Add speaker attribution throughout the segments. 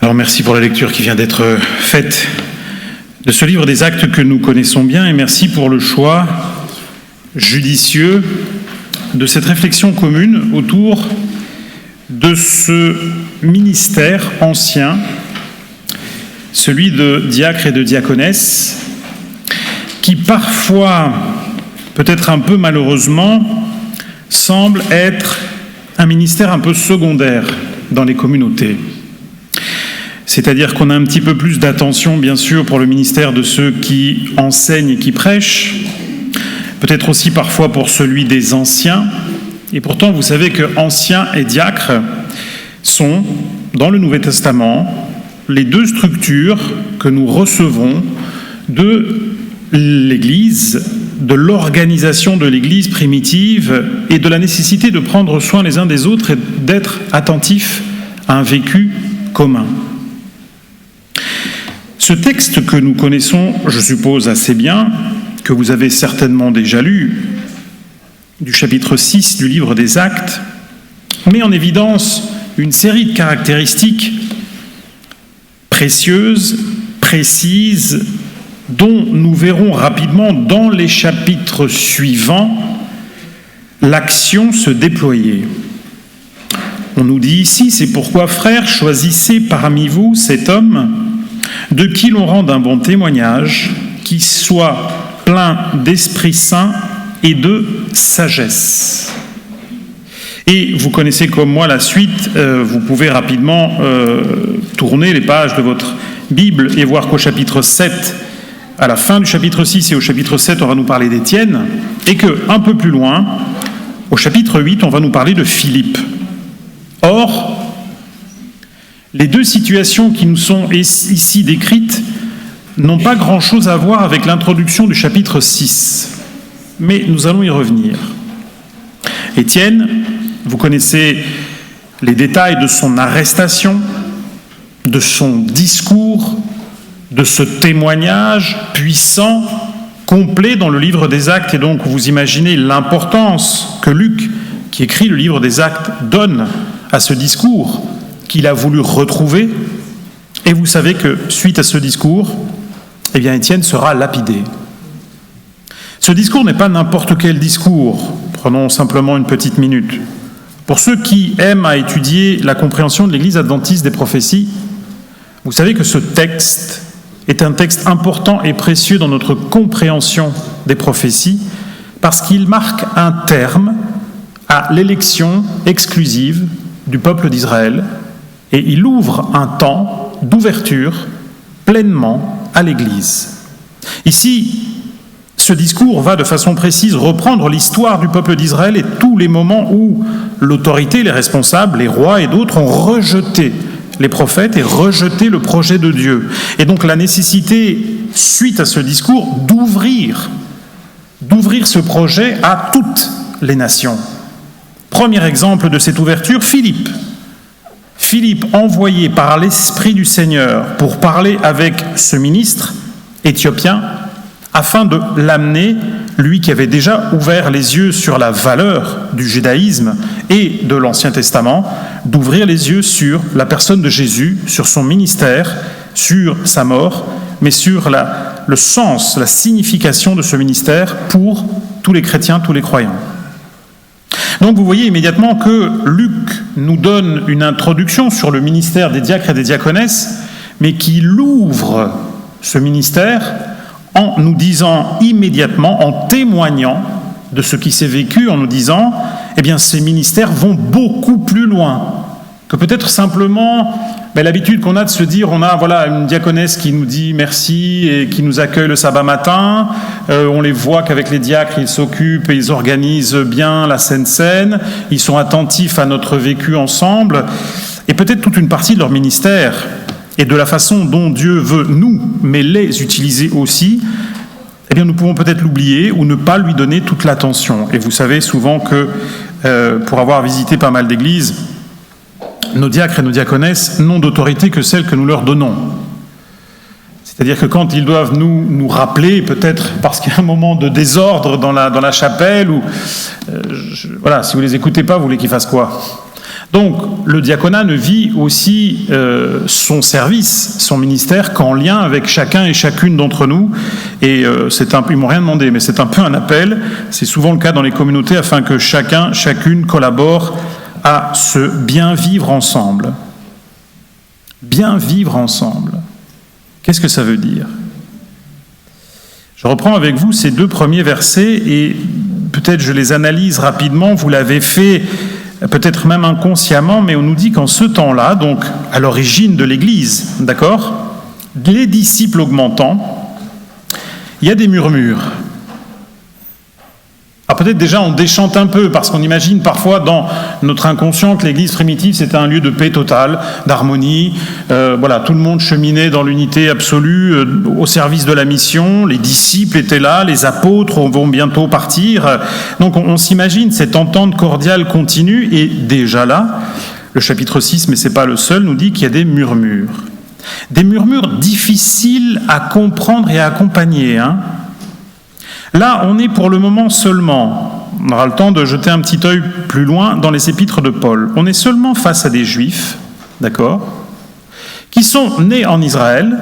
Speaker 1: Alors merci pour la lecture qui vient d'être faite de ce livre des Actes que nous connaissons bien, et merci pour le choix judicieux de cette réflexion commune autour de ce ministère ancien, celui de diacre et de diaconesse, qui parfois, peut-être un peu malheureusement, semble être un ministère un peu secondaire dans les communautés. C'est-à-dire qu'on a un petit peu plus d'attention, bien sûr, pour le ministère de ceux qui enseignent et qui prêchent, peut-être aussi parfois pour celui des anciens. Et pourtant, vous savez que anciens et diacres sont, dans le Nouveau Testament, les deux structures que nous recevons de l'Église, de l'organisation de l'Église primitive et de la nécessité de prendre soin les uns des autres et d'être attentifs à un vécu commun. Ce texte que nous connaissons, je suppose assez bien, que vous avez certainement déjà lu, du chapitre 6 du livre des Actes, met en évidence une série de caractéristiques précieuses, précises, dont nous verrons rapidement dans les chapitres suivants l'action se déployer. On nous dit ici, c'est pourquoi, frères, choisissez parmi vous cet homme de qui l'on rende un bon témoignage, qui soit plein d'Esprit Saint et de sagesse. Et vous connaissez comme moi la suite, vous pouvez rapidement tourner les pages de votre Bible et voir qu'au chapitre 7, à la fin du chapitre 6 et au chapitre 7, on va nous parler d'Étienne, et qu'un peu plus loin, au chapitre 8, on va nous parler de Philippe. Or, les deux situations qui nous sont ici décrites n'ont pas grand-chose à voir avec l'introduction du chapitre 6, mais nous allons y revenir. Étienne, vous connaissez les détails de son arrestation, de son discours, de ce témoignage puissant, complet dans le livre des Actes, et donc vous imaginez l'importance que Luc, qui écrit le livre des Actes, donne à ce discours qu'il a voulu retrouver. Et vous savez que, suite à ce discours, eh bien, Étienne sera lapidé. Ce discours n'est pas n'importe quel discours. Prenons simplement une petite minute. Pour ceux qui aiment à étudier la compréhension de l'Église adventiste des prophéties, vous savez que ce texte est un texte important et précieux dans notre compréhension des prophéties, parce qu'il marque un terme à l'élection exclusive du peuple d'Israël, et il ouvre un temps d'ouverture pleinement à l'Église. Ici, ce discours va de façon précise reprendre l'histoire du peuple d'Israël et tous les moments où l'autorité, les responsables, les rois et d'autres ont rejeté les prophètes et rejeté le projet de Dieu. Et donc la nécessité, suite à ce discours, d'ouvrir ce projet à toutes les nations. Premier exemple de cette ouverture, Philippe. Philippe, envoyé par l'Esprit du Seigneur pour parler avec ce ministre éthiopien, afin de l'amener, lui qui avait déjà ouvert les yeux sur la valeur du judaïsme et de l'Ancien Testament, d'ouvrir les yeux sur la personne de Jésus, sur son ministère, sur sa mort, mais sur le sens, la signification de ce ministère pour tous les chrétiens, tous les croyants. Donc vous voyez immédiatement que Luc nous donne une introduction sur le ministère des diacres et des diaconesses, mais qu'il ouvre ce ministère en nous disant immédiatement, en témoignant de ce qui s'est vécu, en nous disant, eh bien ces ministères vont beaucoup plus loin que peut-être simplement l'habitude qu'on a de se dire, on a une diaconesse qui nous dit merci et qui nous accueille le sabbat matin, on les voit qu'avec les diacres, ils s'occupent et ils organisent bien la Sainte Seine, ils sont attentifs à notre vécu ensemble, et peut-être toute une partie de leur ministère et de la façon dont Dieu veut nous, mais les utiliser aussi, eh bien nous pouvons peut-être l'oublier ou ne pas lui donner toute l'attention. Et vous savez souvent que, pour avoir visité pas mal d'églises, nos diacres et nos diaconesses n'ont d'autorité que celle que nous leur donnons. C'est-à-dire que quand ils doivent nous rappeler, peut-être parce qu'il y a un moment de désordre dans la chapelle, ou si vous les écoutez pas, vous voulez qu'ils fassent quoi ? Donc, le diaconat ne vit aussi son service, son ministère, qu'en lien avec chacun et chacune d'entre nous. Et ils m'ont rien demandé, mais c'est un peu un appel. C'est souvent le cas dans les communautés, afin que chacun, chacune collabore à ce bien vivre ensemble. Bien vivre ensemble. Qu'est-ce que ça veut dire ? Je reprends avec vous ces 2 premiers versets et peut-être je les analyse rapidement. Vous l'avez fait peut-être même inconsciemment, mais on nous dit qu'en ce temps-là, donc à l'origine de l'Église, d'accord, les disciples augmentant, il y a des murmures. Alors peut-être déjà on déchante un peu, parce qu'on imagine parfois dans notre inconscient que l'Église primitive c'était un lieu de paix totale, d'harmonie, voilà, tout le monde cheminait dans l'unité absolue au service de la mission, les disciples étaient là, les apôtres vont bientôt partir, donc on s'imagine cette entente cordiale continue, et déjà là, le chapitre 6, mais c'est pas le seul, nous dit qu'il y a des murmures difficiles à comprendre et à accompagner, hein. Là, on est pour le moment seulement, on aura le temps de jeter un petit œil plus loin dans les épîtres de Paul, on est seulement face à des Juifs, d'accord, qui sont nés en Israël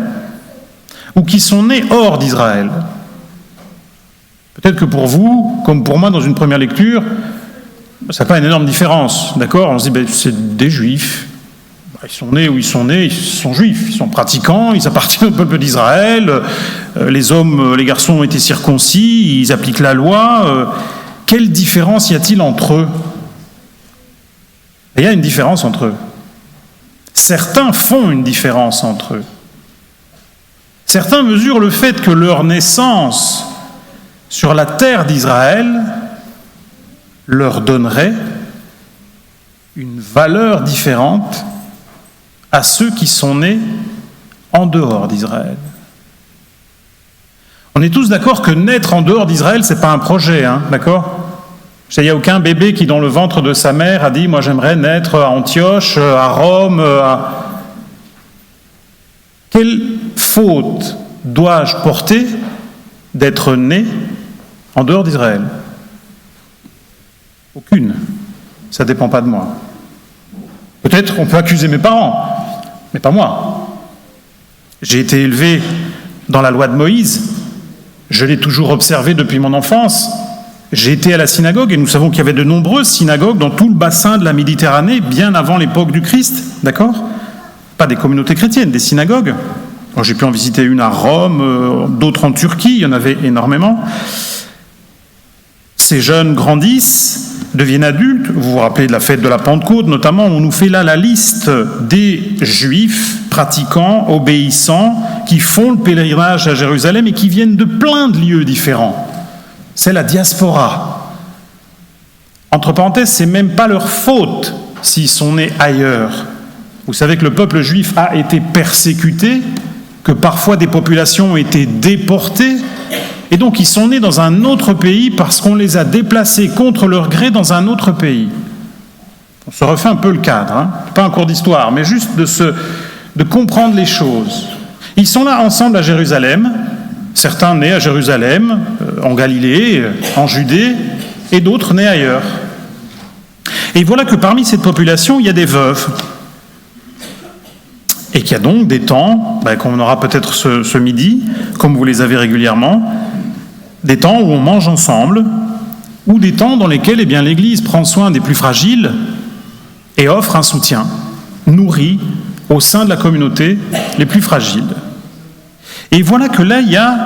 Speaker 1: ou qui sont nés hors d'Israël. Peut-être que pour vous, comme pour moi dans une première lecture, ça n'a pas une énorme différence, d'accord, on se dit, c'est des Juifs. Ils sont nés où ils sont nés, ils sont juifs, ils sont pratiquants, ils appartiennent au peuple d'Israël, les hommes, les garçons ont été circoncis, ils appliquent la loi. Quelle différence y a-t-il entre eux ? Il y a une différence entre eux. Certains font une différence entre eux. Certains mesurent le fait que leur naissance sur la terre d'Israël leur donnerait une valeur différente à ceux qui sont nés en dehors d'Israël. On est tous d'accord que naître en dehors d'Israël, c'est pas un projet, hein, d'accord ? Il n'y a aucun bébé qui, dans le ventre de sa mère, a dit « moi j'aimerais naître à Antioche, à Rome, à... » Quelle faute dois-je porter d'être né en dehors d'Israël ? Aucune. Ça ne dépend pas de moi. Peut-être on peut accuser mes parents, mais pas moi. J'ai été élevé dans la loi de Moïse, je l'ai toujours observé depuis mon enfance. J'ai été à la synagogue et nous savons qu'il y avait de nombreuses synagogues dans tout le bassin de la Méditerranée, bien avant l'époque du Christ, d'accord ? Pas des communautés chrétiennes, des synagogues. Alors, j'ai pu en visiter une à Rome, d'autres en Turquie, il y en avait énormément. Ces jeunes grandissent, deviennent adultes. Vous vous rappelez de la fête de la Pentecôte, notamment, on nous fait là la liste des Juifs pratiquants, obéissants, qui font le pèlerinage à Jérusalem et qui viennent de plein de lieux différents. C'est la diaspora. Entre parenthèses, c'est même pas leur faute s'ils sont nés ailleurs. Vous savez que le peuple juif a été persécuté, que parfois des populations ont été déportées, et donc ils sont nés dans un autre pays parce qu'on les a déplacés contre leur gré dans un autre pays. On se refait un peu le cadre, hein, pas un cours d'histoire, mais juste de comprendre les choses. Ils sont là ensemble à Jérusalem, certains nés à Jérusalem, en Galilée, en Judée, et d'autres nés ailleurs. Et voilà que parmi cette population, il y a des veuves. Et qu'il y a donc des temps, qu'on aura peut-être ce midi, comme vous les avez régulièrement, des temps où on mange ensemble, ou des temps dans lesquels l'Église prend soin des plus fragiles et offre un soutien, nourrit au sein de la communauté les plus fragiles. Et voilà que là, il y a,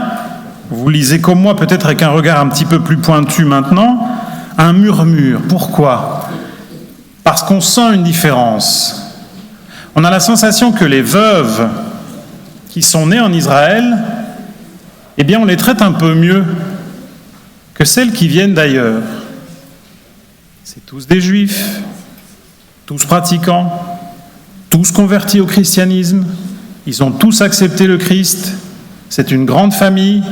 Speaker 1: vous lisez comme moi, peut-être avec un regard un petit peu plus pointu maintenant, un murmure. Pourquoi ? Parce qu'on sent une différence. On a la sensation que les veuves qui sont nées en Israël, on les traite un peu mieux que celles qui viennent d'ailleurs. C'est tous des Juifs, tous pratiquants, tous convertis au christianisme, ils ont tous accepté le Christ, c'est une grande famille,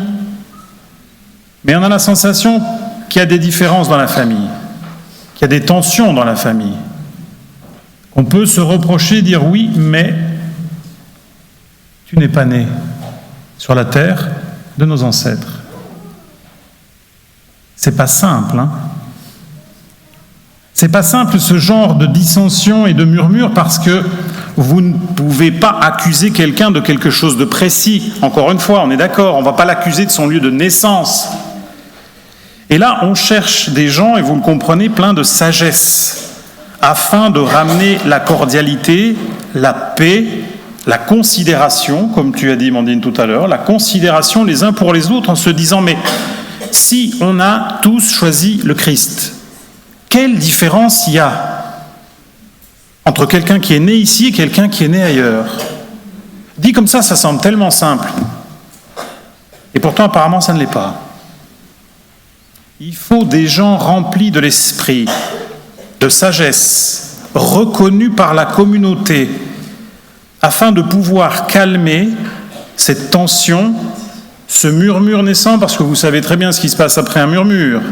Speaker 1: mais on a la sensation qu'il y a des différences dans la famille, qu'il y a des tensions dans la famille. On peut se reprocher, dire oui, mais tu n'es pas né sur la terre de nos ancêtres. C'est pas simple, hein ? C'est pas simple ce genre de dissension et de murmure parce que vous ne pouvez pas accuser quelqu'un de quelque chose de précis. Encore une fois, on est d'accord, on ne va pas l'accuser de son lieu de naissance. Et là, on cherche des gens, et vous le comprenez, pleins de sagesse, afin de ramener la cordialité, la paix, la considération, comme tu as dit, Mandine, tout à l'heure, la considération les uns pour les autres en se disant, mais si on a tous choisi le Christ, quelle différence il y a entre quelqu'un qui est né ici et quelqu'un qui est né ailleurs? Dit comme ça semble tellement simple. Et pourtant, apparemment, ça ne l'est pas. Il faut des gens remplis de l'esprit, de sagesse, reconnus par la communauté, afin de pouvoir calmer cette tension, ce murmure naissant, parce que vous savez très bien ce qui se passe après un murmure.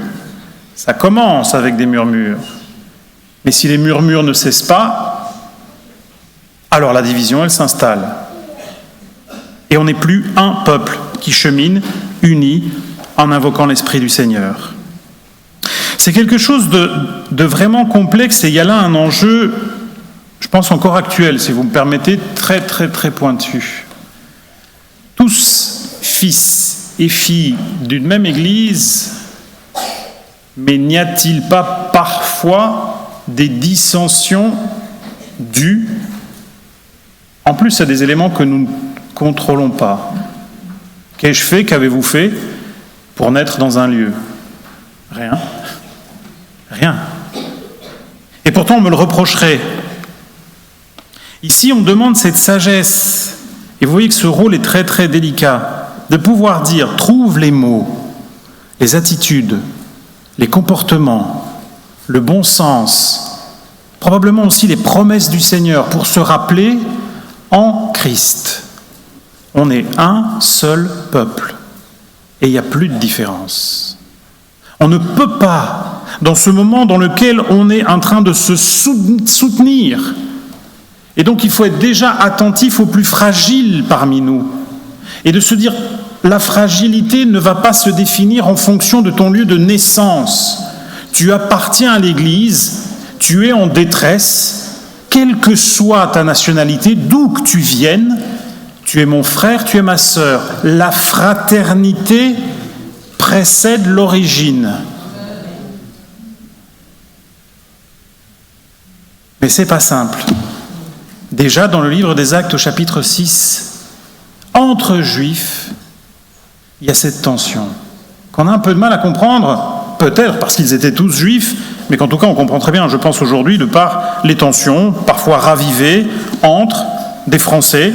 Speaker 1: Ça commence avec des murmures. Mais si les murmures ne cessent pas, alors la division, elle s'installe. Et on n'est plus un peuple qui chemine, uni, en invoquant l'Esprit du Seigneur. C'est quelque chose de vraiment complexe, et il y a là un enjeu, je pense encore actuel, si vous me permettez, très très très pointu. Tous fils et filles d'une même Église, mais n'y a-t-il pas parfois des dissensions dues, en plus, à des éléments que nous ne contrôlons pas? Qu'ai-je fait, qu'avez-vous fait pour naître dans un lieu? Rien. Rien. Et pourtant, on me le reprocherait. Ici, on demande cette sagesse. Et vous voyez que ce rôle est très très délicat. De pouvoir dire, trouve les mots, les attitudes, les comportements, le bon sens, probablement aussi les promesses du Seigneur pour se rappeler en Christ. On est un seul peuple et il n'y a plus de différence. On ne peut pas, dans ce moment dans lequel on est en train de se soutenir, et donc il faut être déjà attentif aux plus fragiles parmi nous, et de se dire, la fragilité ne va pas se définir en fonction de ton lieu de naissance. Tu appartiens à l'Église, tu es en détresse, quelle que soit ta nationalité, d'où que tu viennes, tu es mon frère, tu es ma sœur. La fraternité précède l'origine. Mais c'est pas simple. Déjà dans le livre des Actes au chapitre 6, entre Juifs, il y a cette tension qu'on a un peu de mal à comprendre, peut-être parce qu'ils étaient tous juifs, mais qu'en tout cas on comprend très bien, je pense aujourd'hui, de par les tensions, parfois ravivées, entre des Français.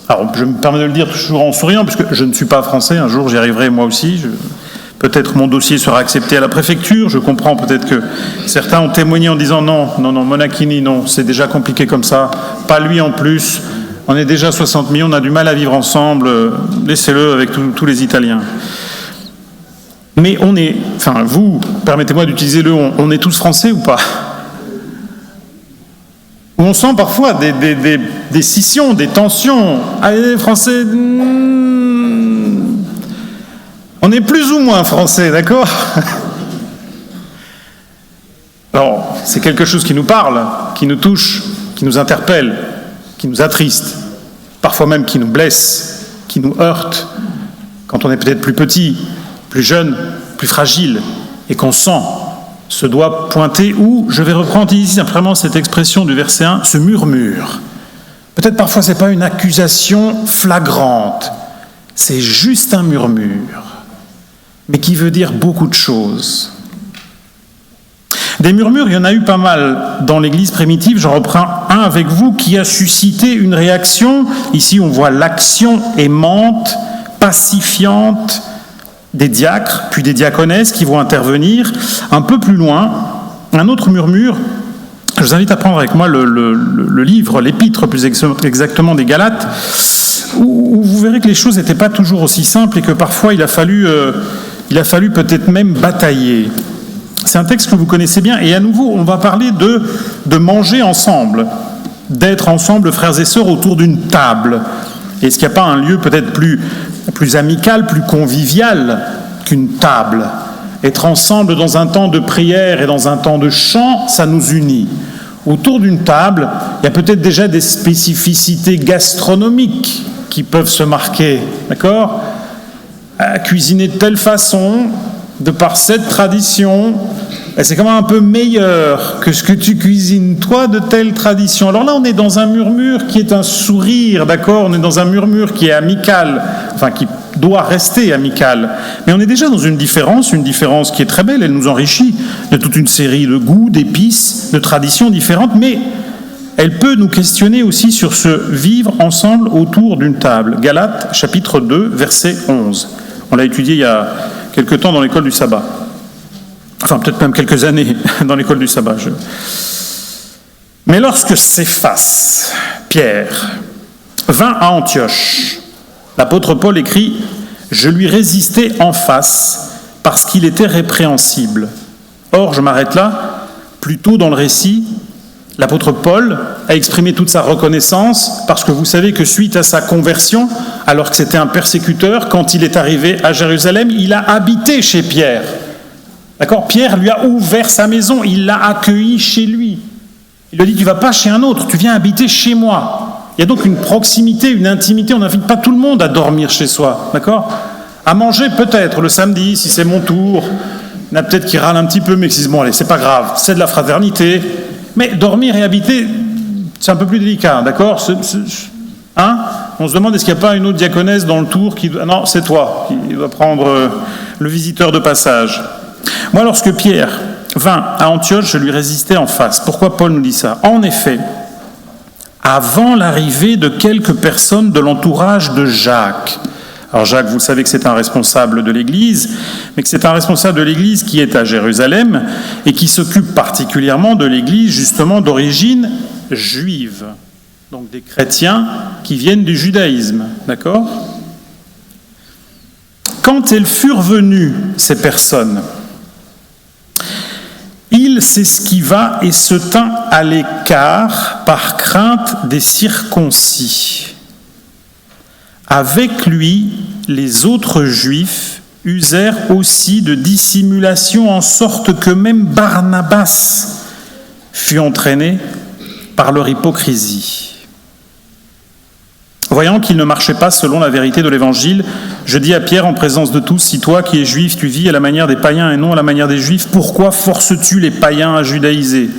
Speaker 1: Alors je me permets de le dire toujours en souriant, puisque je ne suis pas français, un jour j'y arriverai moi aussi, peut-être mon dossier sera accepté à la préfecture, je comprends peut-être que certains ont témoigné en disant non, Monachini, non, c'est déjà compliqué comme ça, pas lui en plus. On est déjà 60 millions, on a du mal à vivre ensemble, laissez-le avec tous les Italiens. Mais on est, enfin vous, permettez-moi d'utiliser le on est tous français ou pas? Où on sent parfois des scissions, des tensions. Allez, Français, on est plus ou moins français, d'accord? Alors, c'est quelque chose qui nous parle, qui nous touche, qui nous interpelle, qui nous attriste, parfois même qui nous blesse, qui nous heurte, quand on est peut-être plus petit, plus jeune, plus fragile, et qu'on sent ce doigt pointé, ou, je vais reprendre ici simplement cette expression du verset 1, ce murmure. Peut-être parfois ce n'est pas une accusation flagrante, c'est juste un murmure, mais qui veut dire beaucoup de choses. Des murmures, il y en a eu pas mal dans l'Église primitive. J'en reprends un avec vous qui a suscité une réaction. Ici, on voit l'action aimante, pacifiante des diacres, puis des diaconesses qui vont intervenir. Un peu plus loin, un autre murmure. Je vous invite à prendre avec moi le livre, l'épître plus exactement des Galates, où vous verrez que les choses n'étaient pas toujours aussi simples et que parfois il a fallu peut-être même batailler. C'est un texte que vous connaissez bien, et à nouveau, on va parler de manger ensemble, d'être ensemble, frères et sœurs, autour d'une table. Est-ce qu'il n'y a pas un lieu peut-être plus amical, plus convivial qu'une table? être ensemble dans un temps de prière et dans un temps de chant, ça nous unit. Autour d'une table, il y a peut-être déjà des spécificités gastronomiques qui peuvent se marquer, d'accord ? À cuisiner de telle façon, de par cette tradition, c'est quand même un peu meilleur que ce que tu cuisines toi de telle tradition. Alors là, on est dans un murmure qui est un sourire, d'accord ? On est dans un murmure qui est amical, enfin qui doit rester amical. Mais on est déjà dans une différence qui est très belle, elle nous enrichit de toute une série de goûts, d'épices, de traditions différentes, mais elle peut nous questionner aussi sur ce vivre ensemble autour d'une table. Galates, chapitre 2, verset 11. On l'a étudié il y a quelque temps dans l'école du sabbat. Enfin, peut-être même quelques années dans l'école du sabbat. Mais lorsque Céphas, Pierre, vint à Antioche, l'apôtre Paul écrit « Je lui résistais en face parce qu'il était répréhensible. » Or, je m'arrête là, plus tôt dans le récit, l'apôtre Paul a exprimé toute sa reconnaissance parce que vous savez que suite à sa conversion, alors que c'était un persécuteur, quand il est arrivé à Jérusalem, il a habité chez Pierre. D'accord ? Pierre lui a ouvert sa maison, il l'a accueilli chez lui. Il lui a dit « Tu ne vas pas chez un autre, tu viens habiter chez moi. » Il y a donc une proximité, une intimité, on n'invite pas tout le monde à dormir chez soi, d'accord ? À manger peut-être le samedi, si c'est mon tour. Il y en a peut-être qui râlent un petit peu, mais qui disent « Bon allez, c'est pas grave, c'est de la fraternité. » Mais dormir et habiter, c'est un peu plus délicat, d'accord ? Hein ? On se demande est-ce qu'il n'y a pas une autre diaconesse dans le tour qui... Non, c'est toi qui doit prendre le visiteur de passage. Moi, lorsque Pierre vint à Antioche, je lui résistais en face. Pourquoi Paul nous dit ça ? En effet, avant l'arrivée de quelques personnes de l'entourage de Jacques. Alors Jacques, vous savez que c'est un responsable de l'Église, mais que c'est un responsable de l'Église qui est à Jérusalem et qui s'occupe particulièrement de l'Église justement d'origine juive. Donc des chrétiens qui viennent du judaïsme, d'accord ? Quand elles furent venues, ces personnes, il s'esquiva et se tint à l'écart par crainte des circoncis. Avec lui, les autres Juifs usèrent aussi de dissimulation en sorte que même Barnabas fut entraîné par leur hypocrisie. Voyant qu'il ne marchait pas selon la vérité de l'Évangile, je dis à Pierre en présence de tous, si toi qui es juif, tu vis à la manière des païens et non à la manière des juifs, pourquoi forces-tu les païens à judaïser ?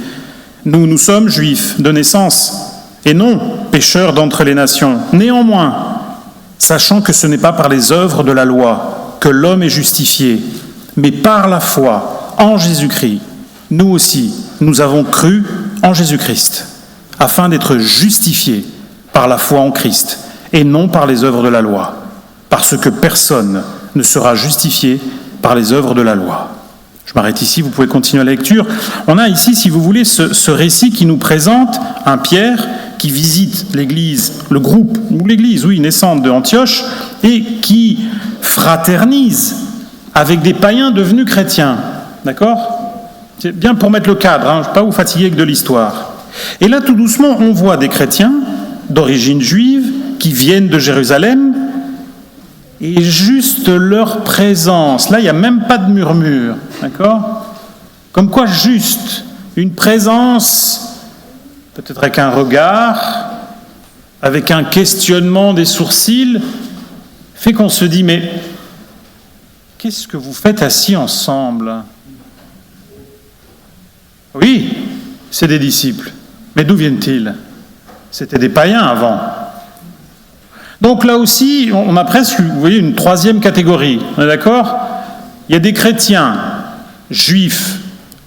Speaker 1: Nous sommes juifs de naissance et non pécheurs d'entre les nations. Néanmoins, sachant que ce n'est pas par les œuvres de la loi que l'homme est justifié, mais par la foi en Jésus-Christ, nous aussi, nous avons cru en Jésus-Christ, afin d'être justifiés par la foi en Christ, et non par les œuvres de la loi, parce que personne ne sera justifié par les œuvres de la loi. Je m'arrête ici, vous pouvez continuer la lecture. On a ici, si vous voulez, ce récit qui nous présente un Pierre qui visite l'église, le groupe, ou l'église, oui, naissante de Antioche, et qui fraternise avec des païens devenus chrétiens. D'accord ? C'est bien pour mettre le cadre, je ne vais pas vous fatiguer avec de l'histoire. Et là, tout doucement, on voit des chrétiens d'origine juive qui viennent de Jérusalem, et juste leur présence, là, il n'y a même pas de murmure, d'accord ? Comme quoi, juste une présence, peut-être avec un regard, avec un questionnement des sourcils, fait qu'on se dit, mais qu'est-ce que vous faites assis ensemble ? Oui, c'est des disciples, mais d'où viennent-ils ? C'était des païens avant. Donc là aussi, on a presque, vous voyez, une troisième catégorie. On est d'accord ? Il y a des chrétiens juifs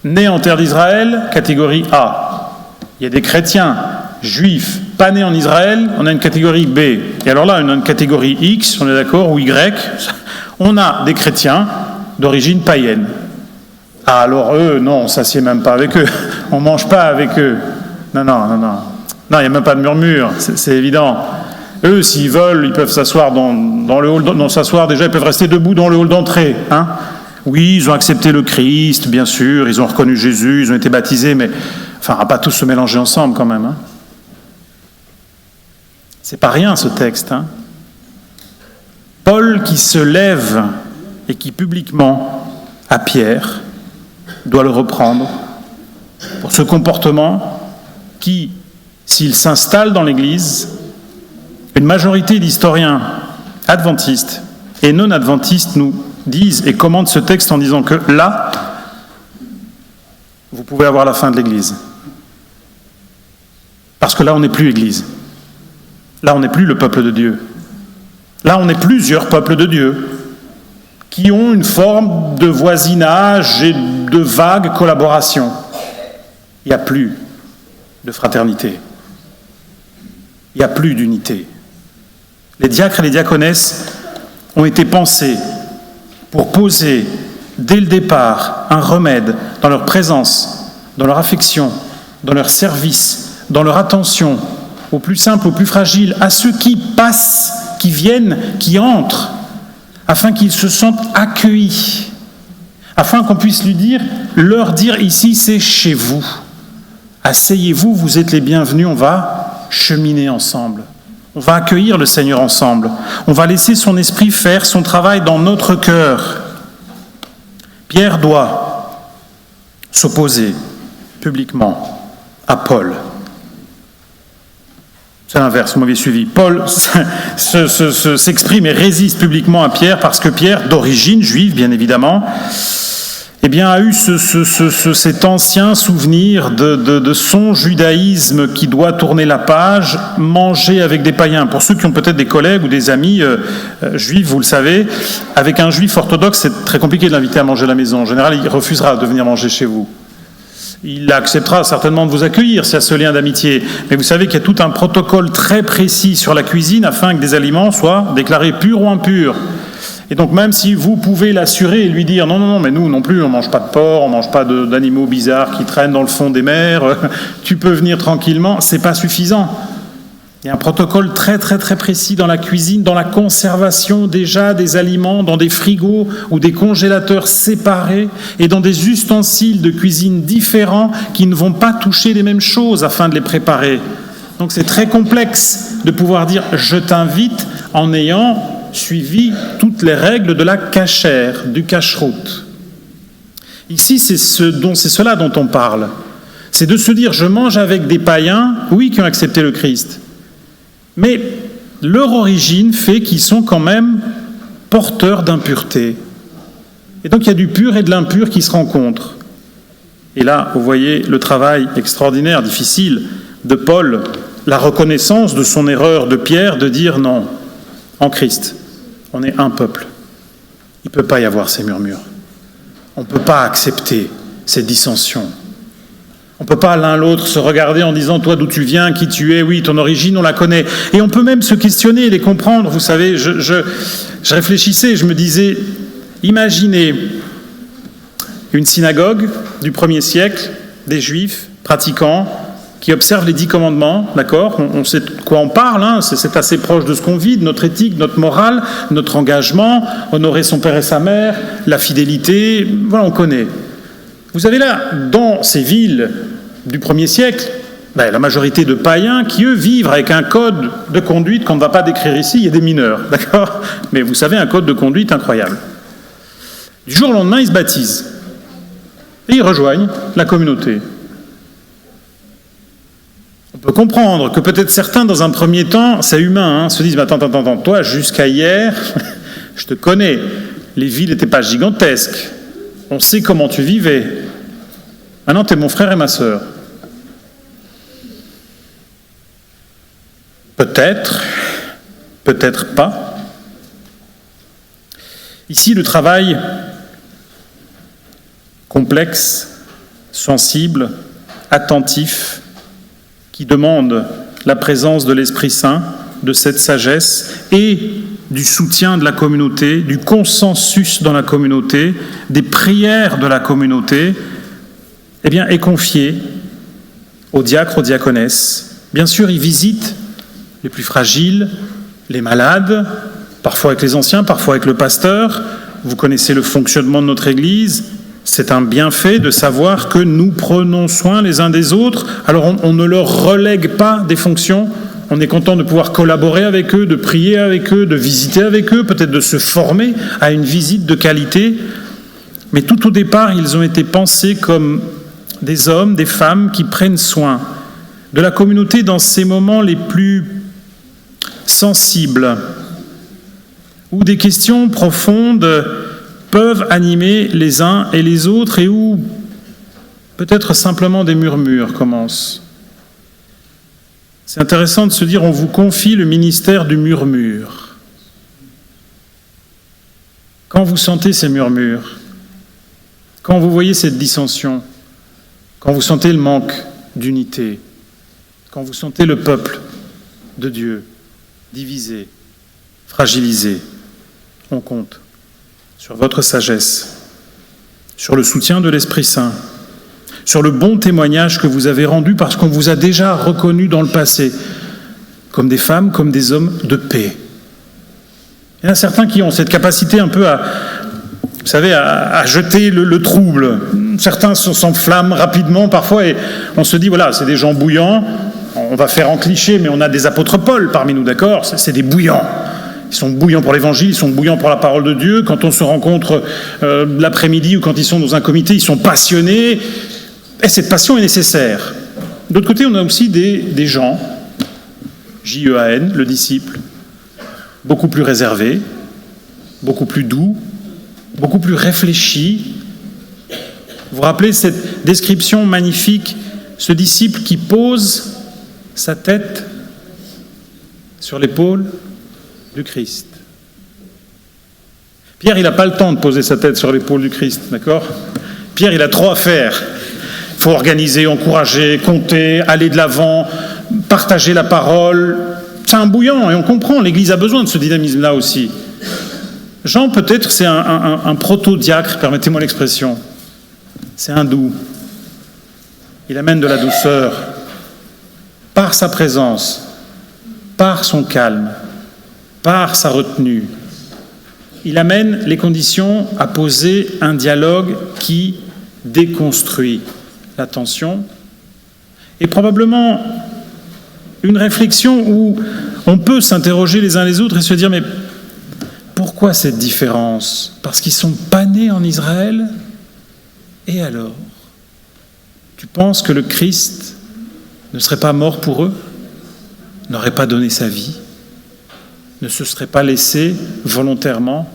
Speaker 1: nés en terre d'Israël, catégorie A. Il y a des chrétiens juifs pas nés en Israël, on a une catégorie B. Et alors là, on a une catégorie X, on est d'accord, ou Y. On a des chrétiens d'origine païenne. Ah, alors eux, non, on ne s'assied même pas avec eux. On ne mange pas avec eux. Non. Non, il n'y a même pas de murmure, c'est évident. Eux, s'ils veulent, ils peuvent s'asseoir dans le hall, non, s'asseoir déjà, ils peuvent rester debout dans le hall d'entrée. Oui, ils ont accepté le Christ, bien sûr, ils ont reconnu Jésus, ils ont été baptisés, mais enfin, on ne va pas tous se mélanger ensemble quand même. C'est pas rien ce texte. Paul qui se lève et qui publiquement à Pierre, doit le reprendre pour ce comportement qui, s'il s'installe dans l'Église, une majorité d'historiens adventistes et non adventistes nous disent et commentent ce texte en disant que là, vous pouvez avoir la fin de l'Église. Parce que là, on n'est plus Église. Là, on n'est plus le peuple de Dieu. Là, on est plusieurs peuples de Dieu qui ont une forme de voisinage et de vague collaboration. Il n'y a plus de fraternité. Il n'y a plus d'unité. Les diacres et les diaconesses ont été pensés pour poser, dès le départ, un remède dans leur présence, dans leur affection, dans leur service, dans leur attention, aux plus simples, aux plus fragiles, à ceux qui passent, qui viennent, qui entrent, afin qu'ils se sentent accueillis, afin qu'on puisse leur dire ici, c'est chez vous. Asseyez-vous, vous êtes les bienvenus, on va cheminer ensemble. On va accueillir le Seigneur ensemble. On va laisser son esprit faire son travail dans notre cœur. Pierre doit s'opposer publiquement à Paul. C'est l'inverse, vous m'avez suivi. Paul s'exprime et résiste publiquement à Pierre parce que Pierre, d'origine juive bien évidemment, a eu cet ancien souvenir de son judaïsme qui doit tourner la page, manger avec des païens. Pour ceux qui ont peut-être des collègues ou des amis juifs, vous le savez, avec un juif orthodoxe, c'est très compliqué de l'inviter à manger à la maison. En général, il refusera de venir manger chez vous. Il acceptera certainement de vous accueillir s'il y a ce lien d'amitié. Mais vous savez qu'il y a tout un protocole très précis sur la cuisine afin que des aliments soient déclarés purs ou impurs. Et donc même si vous pouvez l'assurer et lui dire « Non, mais nous non plus, on ne mange pas de porc, on ne mange pas d'animaux bizarres qui traînent dans le fond des mers, tu peux venir tranquillement », ce n'est pas suffisant. Il y a un protocole très très très précis dans la cuisine, dans la conservation déjà des aliments, dans des frigos ou des congélateurs séparés et dans des ustensiles de cuisine différents qui ne vont pas toucher les mêmes choses afin de les préparer. Donc c'est très complexe de pouvoir dire « je t'invite » en ayant suivi toutes les règles de la cachère, du cacheroute. Ici, c'est cela dont on parle. C'est de se dire, je mange avec des païens, oui, qui ont accepté le Christ, mais leur origine fait qu'ils sont quand même porteurs d'impureté. Et donc il y a du pur et de l'impur qui se rencontrent. Et là, vous voyez le travail extraordinaire, difficile de Paul, la reconnaissance de son erreur de Pierre, de dire non, en Christ, on est un peuple. Il ne peut pas y avoir ces murmures. On ne peut pas accepter ces dissensions. On ne peut pas l'un l'autre se regarder en disant « toi d'où tu viens, qui tu es, oui, ton origine, on la connaît ». Et on peut même se questionner et les comprendre. Vous savez, je réfléchissais, je me disais, imaginez une synagogue du 1er siècle, des Juifs pratiquants, qui observent les 10 commandements, d'accord ? On sait de quoi on parle, hein, c'est assez proche de ce qu'on vit, de notre éthique, notre morale, notre engagement, honorer son père et sa mère, la fidélité, voilà, on connaît. Vous avez là, dans ces villes du 1er siècle, la majorité de païens qui, eux, vivent avec un code de conduite qu'on ne va pas décrire ici, il y a des mineurs, d'accord ? Mais vous savez, un code de conduite incroyable. Du jour au lendemain, ils se baptisent. Et ils rejoignent la communauté. On peut comprendre que peut-être certains, dans un premier temps, c'est humain, se disent « Attends, toi, jusqu'à hier, je te connais, les villes n'étaient pas gigantesques, on sait comment tu vivais. Maintenant, tu es mon frère et ma sœur. » Peut-être, peut-être pas. Ici, le travail complexe, sensible, attentif, qui demande la présence de l'Esprit Saint, de cette sagesse et du soutien de la communauté, du consensus dans la communauté, des prières de la communauté, est confié aux diacres, aux diaconesses. Bien sûr, ils visitent les plus fragiles, les malades, parfois avec les anciens, parfois avec le pasteur. Vous connaissez le fonctionnement de notre Église. C'est un bienfait de savoir que nous prenons soin les uns des autres. Alors on ne leur relègue pas des fonctions. On est content de pouvoir collaborer avec eux, de prier avec eux, de visiter avec eux, peut-être de se former à une visite de qualité. Mais tout au départ, ils ont été pensés comme des hommes, des femmes qui prennent soin de la communauté dans ces moments les plus sensibles, où des questions profondes peuvent animer les uns et les autres et où peut-être simplement des murmures commencent. C'est intéressant de se dire, on vous confie le ministère du murmure. Quand vous sentez ces murmures, quand vous voyez cette dissension, quand vous sentez le manque d'unité, quand vous sentez le peuple de Dieu divisé, fragilisé, on compte sur votre sagesse, sur le soutien de l'Esprit Saint, sur le bon témoignage que vous avez rendu parce qu'on vous a déjà reconnu dans le passé comme des femmes, comme des hommes de paix. Il y en a certains qui ont cette capacité un peu à jeter le trouble. Certains s'enflamment rapidement parfois et on se dit, voilà, c'est des gens bouillants, on va faire en cliché, mais on a des apôtres Paul parmi nous, d'accord ? C'est des bouillants. Ils sont bouillants pour l'évangile, ils sont bouillants pour la parole de Dieu. Quand on se rencontre l'après-midi ou quand ils sont dans un comité, ils sont passionnés. Et cette passion est nécessaire. D'autre côté, on a aussi des gens, J-E-A-N, le disciple, beaucoup plus réservés, beaucoup plus doux, beaucoup plus réfléchis. Vous vous rappelez cette description magnifique, ce disciple qui pose sa tête sur l'épaule du Christ. Pierre, il n'a pas le temps de poser sa tête sur l'épaule du Christ, d'accord ? Pierre, il a trop à faire. Il faut organiser, encourager, compter, aller de l'avant, partager la parole. C'est un bouillant et on comprend, l'Église a besoin de ce dynamisme-là aussi. Jean, peut-être, c'est un proto-diacre, permettez-moi l'expression. C'est un doux. Il amène de la douceur par sa présence, par son calme, par sa retenue. Il amène les conditions à poser un dialogue qui déconstruit la tension et probablement une réflexion où on peut s'interroger les uns les autres et se dire mais pourquoi cette différence ? Parce qu'ils ne sont pas nés en Israël ? Et alors ? Tu penses que le Christ ne serait pas mort pour eux ? N'aurait pas donné sa vie ? Ne se serait pas laissé volontairement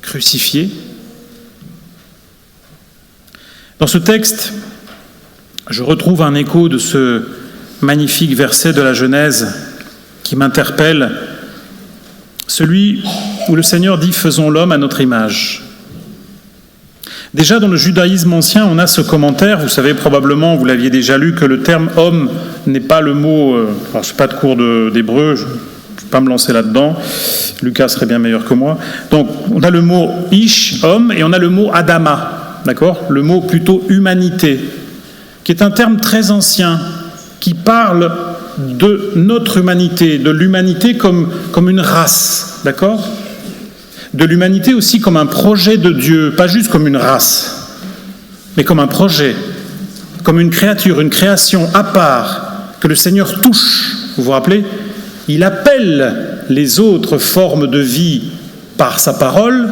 Speaker 1: crucifier ? Dans ce texte, je retrouve un écho de ce magnifique verset de la Genèse qui m'interpelle, celui où le Seigneur dit « Faisons l'homme à notre image ». Déjà dans le judaïsme ancien, on a ce commentaire, vous savez probablement, vous l'aviez déjà lu, que le terme « homme » n'est pas le mot, alors je ne suis pas de cours d'hébreu, je ne peux pas me lancer là-dedans, Lucas serait bien meilleur que moi. Donc on a le mot « ish », homme, et on a le mot « adama », d'accord ? Le mot plutôt « humanité », qui est un terme très ancien, qui parle de notre humanité, de l'humanité comme une race, d'accord ? De l'humanité aussi comme un projet de Dieu, pas juste comme une race, mais comme un projet, comme une créature, une création à part, que le Seigneur touche. Vous vous rappelez ? Il appelle les autres formes de vie par sa parole,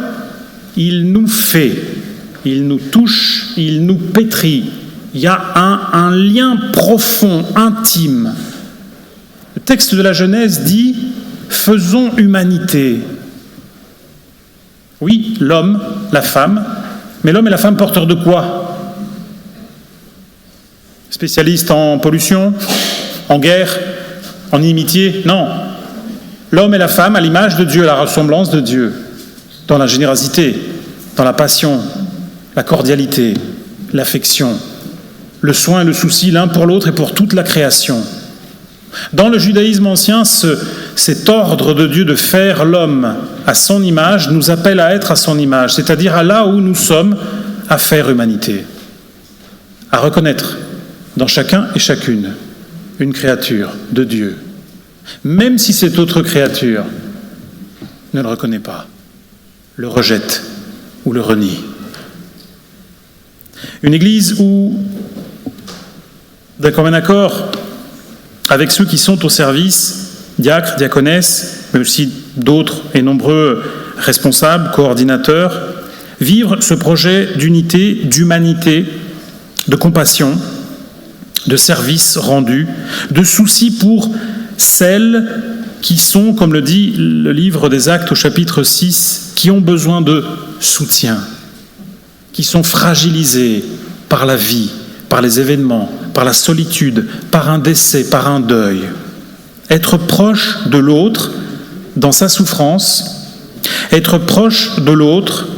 Speaker 1: il nous fait, il nous touche, il nous pétrit. Il y a un lien profond, intime. Le texte de la Genèse dit « Faisons humanité ». Oui, l'homme, la femme, mais l'homme et la femme porteurs de quoi ? Spécialistes en pollution, en guerre, en inimitié ? Non. L'homme et la femme à l'image de Dieu, à la ressemblance de Dieu, dans la générosité, dans la passion, la cordialité, l'affection, le soin et le souci l'un pour l'autre et pour toute la création. Dans le judaïsme ancien, cet ordre de Dieu de faire l'homme à son image nous appelle à être à son image, c'est-à-dire à là où nous sommes, à faire humanité, à reconnaître dans chacun et chacune une créature de Dieu, même si cette autre créature ne le reconnaît pas, le rejette ou le renie. Une église où, d'un commun accord avec ceux qui sont au service, diacres, diaconesses, mais aussi d'autres et nombreux responsables, coordinateurs, vivre ce projet d'unité, d'humanité, de compassion, de service rendu, de souci pour celles qui sont, comme le dit le livre des Actes au chapitre 6, qui ont besoin de soutien, qui sont fragilisées par la vie, par les événements, par la solitude, par un décès, par un deuil. Être proche de l'autre dans sa souffrance, être proche de l'autre,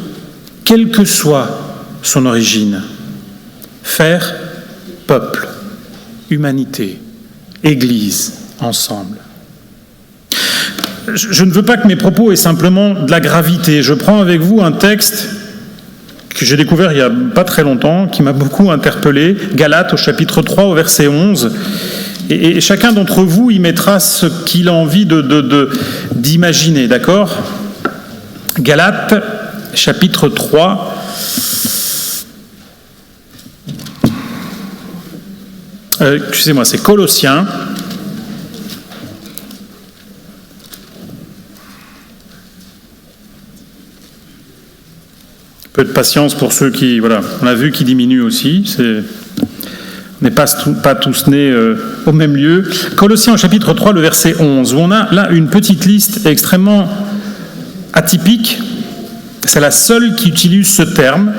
Speaker 1: quelle que soit son origine. Faire peuple, humanité, Église, ensemble. Je ne veux pas que mes propos aient simplement de la gravité. Je prends avec vous un texte que j'ai découvert il n'y a pas très longtemps, qui m'a beaucoup interpellé, Galates au chapitre 3 au verset 11. Et chacun d'entre vous y mettra ce qu'il a envie d'imaginer, d'accord ? Galates chapitre 3. Excusez-moi, c'est Colossiens. Peu de patience pour ceux qui... Voilà, on a vu qui diminue aussi. On n'est pas tous nés au même lieu. Colossiens au chapitre 3, le verset 11, où on a là une petite liste extrêmement atypique. C'est la seule qui utilise ce terme.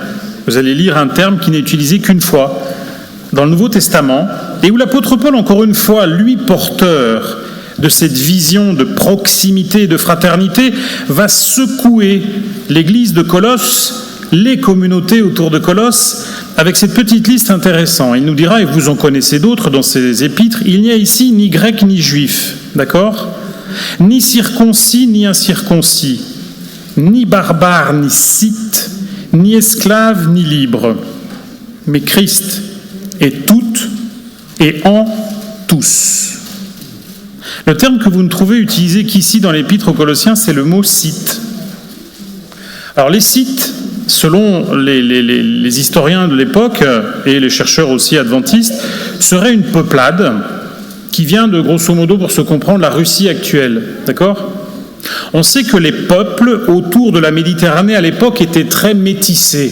Speaker 1: Vous allez lire un terme qui n'est utilisé qu'une fois dans le Nouveau Testament, et où l'apôtre Paul, encore une fois, lui porteur de cette vision de proximité et de fraternité, va secouer l'église de Colosse, les communautés autour de Colosse, avec cette petite liste intéressante. Il nous dira, et vous en connaissez d'autres dans ces épîtres, il n'y a ici ni grec ni juif, d'accord ? Ni circoncis ni incirconcis, ni barbare ni scythe, ni esclave ni libre, mais Christ est toutes et en tous. Le terme que vous ne trouvez utilisé qu'ici dans l'épître aux Colossiens, c'est le mot scythe. Alors les scythes, selon les historiens de l'époque et les chercheurs aussi adventistes, seraient une peuplade qui vient de, grosso modo, pour se comprendre, la Russie actuelle. D'accord ? On sait que les peuples autour de la Méditerranée à l'époque étaient très métissés.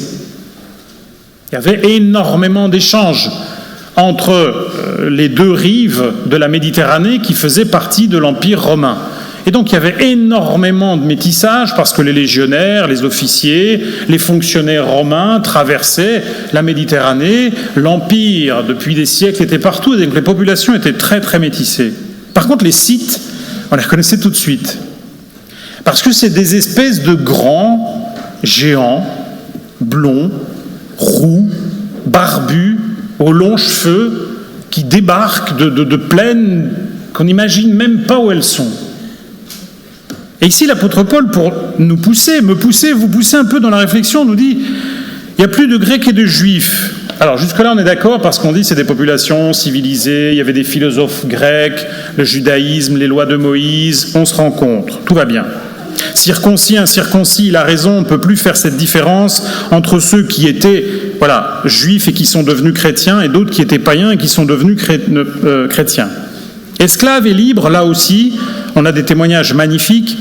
Speaker 1: Il y avait énormément d'échanges entre les deux rives de la Méditerranée qui faisaient partie de l'Empire romain. Et donc il y avait énormément de métissage parce que les légionnaires, les officiers, les fonctionnaires romains traversaient la Méditerranée. L'Empire, depuis des siècles, était partout, et donc les populations étaient très très métissées. Par contre, les Scythes, on les reconnaissait tout de suite. Parce que c'est des espèces de grands géants, blonds, roux, barbus, aux longs cheveux, qui débarquent de plaines qu'on n'imagine même pas où elles sont. Et ici, l'apôtre Paul, pour nous pousser, vous pousser un peu dans la réflexion, nous dit, il n'y a plus de Grecs et de Juifs. Alors jusque-là, on est d'accord parce qu'on dit que c'est des populations civilisées, il y avait des philosophes grecs, le judaïsme, les lois de Moïse, on se rencontre, tout va bien. Circoncis, incirconcis, il a raison, on ne peut plus faire cette différence entre ceux qui étaient juifs et qui sont devenus chrétiens et d'autres qui étaient païens et qui sont devenus chrétiens. Esclaves et libres, là aussi, on a des témoignages magnifiques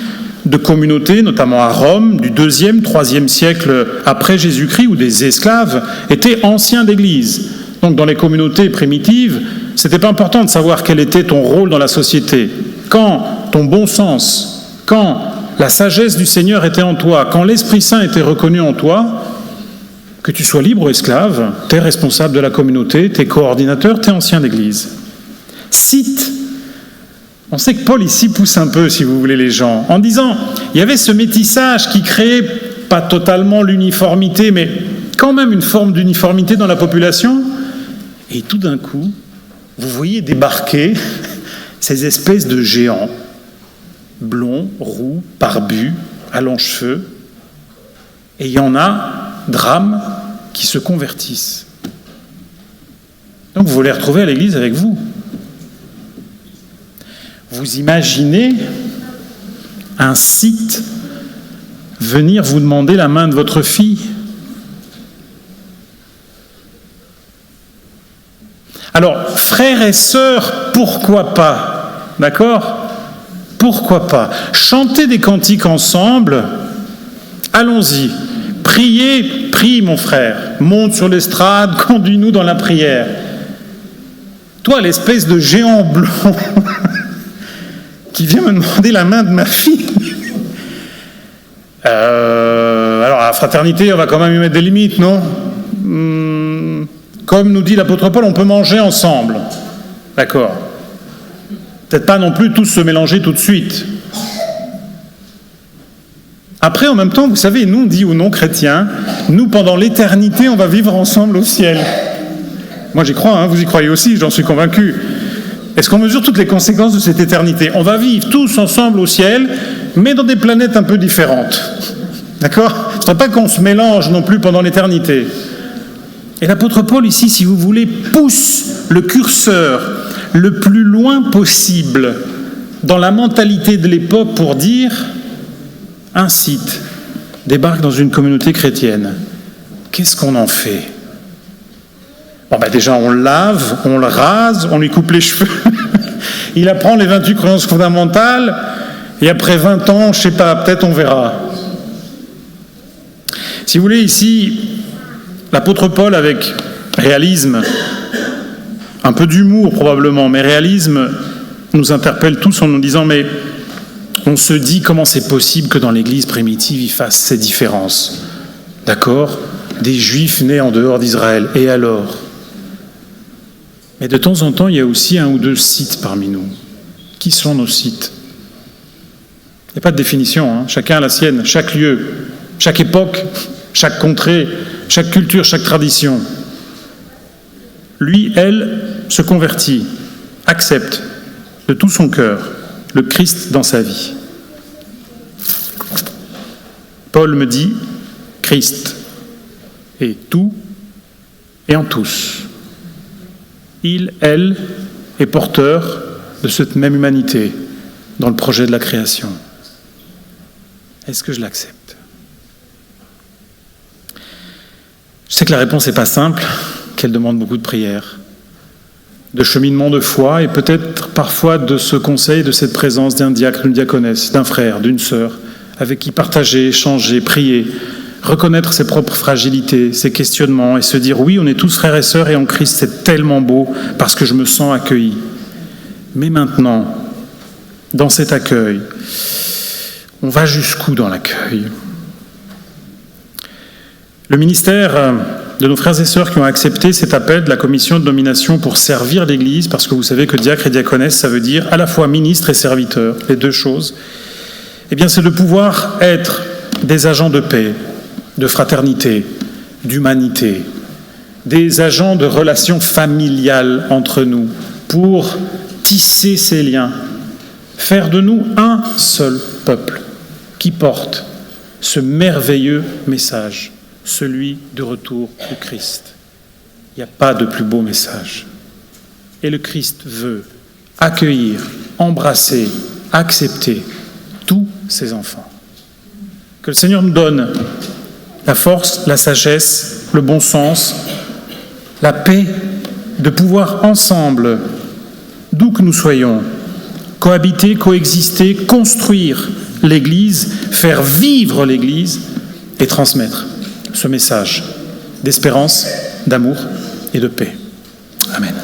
Speaker 1: de communautés, notamment à Rome, du 2e, 3e siècle après Jésus-Christ, où des esclaves étaient anciens d'église. Donc dans les communautés primitives, c'était pas important de savoir quel était ton rôle dans la société. Quand ton bon sens, quand la sagesse du Seigneur était en toi, quand l'Esprit Saint était reconnu en toi, que tu sois libre ou esclave, tu es responsable de la communauté, tu es coordinateur, tu es ancien d'église. Cite. On sait que Paul ici pousse un peu, si vous voulez, les gens, en disant, il y avait ce métissage qui créait, pas totalement l'uniformité, mais quand même une forme d'uniformité dans la population, et tout d'un coup, vous voyez débarquer ces espèces de géants, blonds, roux, barbus, à longs cheveux, et il y en a, drame, qui se convertissent. Donc vous les retrouvez à l'église avec vous. Vous imaginez un Scythe venir vous demander la main de votre fille? Alors, frères et sœurs, pourquoi pas? D'accord? Pourquoi pas? Chanter des cantiques ensemble, allons-y. Prie mon frère, monte sur l'estrade, conduis-nous dans la prière. Toi, l'espèce de géant blanc qui vient me demander la main de ma fille. Alors, à la fraternité, on va quand même y mettre des limites, non ? Comme nous dit l'apôtre Paul, on peut manger ensemble. D'accord. Peut-être pas non plus tous se mélanger tout de suite. Après, en même temps, vous savez, nous, on dit aux non-chrétiens, nous, pendant l'éternité, on va vivre ensemble au ciel. Moi, j'y crois, hein, vous y croyez aussi, j'en suis convaincu. Est-ce qu'on mesure toutes les conséquences de cette éternité ? On va vivre tous ensemble au ciel, mais dans des planètes un peu différentes. D'accord ? Il ne faudrait pas qu'on se mélange non plus pendant l'éternité. Et l'apôtre Paul, ici, si vous voulez, pousse le curseur le plus loin possible dans la mentalité de l'époque pour dire, un site débarque dans une communauté chrétienne. Qu'est-ce qu'on en fait ? Bon, déjà, on le lave, on le rase, on lui coupe les cheveux. Il apprend les 28 croyances fondamentales, et après 20 ans, je ne sais pas, peut-être on verra. Si vous voulez, ici, l'apôtre Paul, avec réalisme, un peu d'humour probablement, mais réalisme, nous interpelle tous en nous disant, mais on se dit comment c'est possible que dans l'Église primitive, il fasse ces différences. D'accord ? Des Juifs nés en dehors d'Israël. Et alors ? Mais de temps en temps, il y a aussi un ou deux sites parmi nous. Qui sont nos sites ? Il n'y a pas de définition, hein. Chacun a la sienne, chaque lieu, chaque époque, chaque contrée, chaque culture, chaque tradition. Lui, elle, se convertit, accepte de tout son cœur le Christ dans sa vie. Paul me dit, Christ est tout et en tous. Il, elle, est porteur de cette même humanité dans le projet de la création. Est-ce que je l'accepte ? Je sais que la réponse n'est pas simple, qu'elle demande beaucoup de prières, de cheminement de foi et peut-être parfois de ce conseil, de cette présence d'un diacre, d'une diaconesse, d'un frère, d'une sœur, avec qui partager, échanger, prier, reconnaître ses propres fragilités, ses questionnements et se dire « Oui, on est tous frères et sœurs et en Christ, c'est tellement beau parce que je me sens accueilli. » Mais maintenant, dans cet accueil, on va jusqu'où dans l'accueil ? Le ministère de nos frères et sœurs qui ont accepté cet appel de la commission de nomination pour servir l'Église, parce que vous savez que diacre et diaconesse, ça veut dire à la fois ministre et serviteur, les deux choses, eh bien c'est de pouvoir être des agents de paix, de fraternité, d'humanité, des agents de relations familiales entre nous, pour tisser ces liens, faire de nous un seul peuple qui porte ce merveilleux message, celui du retour du Christ. Il n'y a pas de plus beau message. Et le Christ veut accueillir, embrasser, accepter tous ses enfants. Que le Seigneur nous donne la force, la sagesse, le bon sens, la paix de pouvoir ensemble, d'où que nous soyons, cohabiter, coexister, construire l'Église, faire vivre l'Église et transmettre ce message d'espérance, d'amour et de paix. Amen.